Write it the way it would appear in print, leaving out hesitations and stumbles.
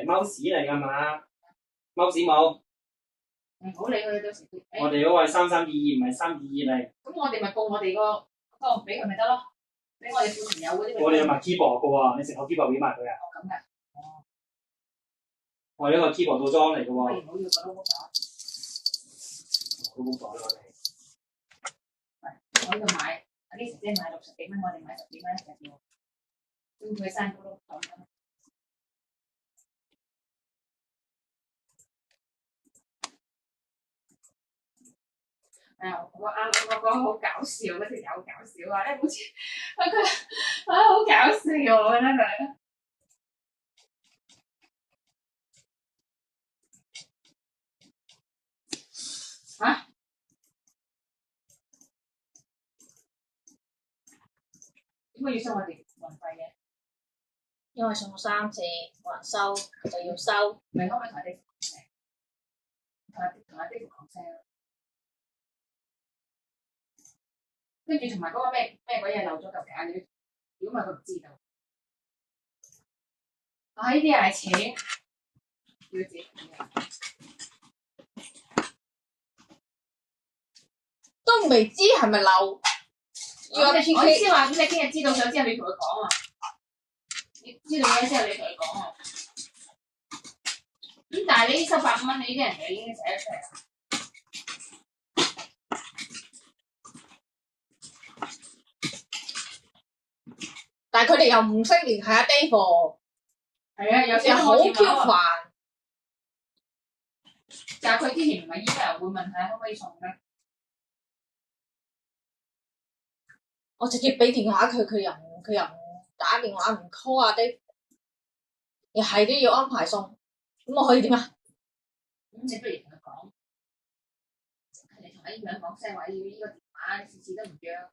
mouse 嚟㗎嘛 ？mouse 冇。唔好理佢，到時我哋嗰個係3322，唔係322嚟。咁我哋咪報我哋個俾佢咪得咯，俾我哋小朋友嗰啲。我哋有埋 keyboard 嘅喎，你成個 keyboard 俾埋佢啊？咁㗎。哦。我哋呢個 keyboard 套裝嚟嘅喎。唔好要個 logo 咗。logo 咗啦，我哋。我呢度買，阿啲姐姐買60幾蚊，我哋買10幾蚊一隻喎。咁佢生高咯咁樣。我啱我講好搞笑嗰條友好搞笑啊！咧好似佢好搞笑我覺得佢。嚇？點解要收我哋運費嘅？因為送3次還收就要收。咪可唔可以同啲同阿啲講聲？跟住同埋嗰個咩鬼嘢漏咗嚿假料，如果唔係佢唔知道。啊！呢啲係錢，要自己都未知係咪漏？我意思話，咁你聽日知道咗之後，你同佢講啊。你知道咗之後，你同佢講啊。咁但係你收100蚊，你呢啲人就已經寫得出嚟啦。但係佢哋又唔識聯繫阿 Dave 喎。係啊，有時又好 Q 煩。但係佢之前唔係 email 會問下可唔可以送咩？我直接俾電話佢，佢又唔打電話，唔 call 阿 Dave，又係都要安排送，咁我可以點啊？咁你不如同佢講，你同阿醫院講聲話要呢個電話，次次都唔約。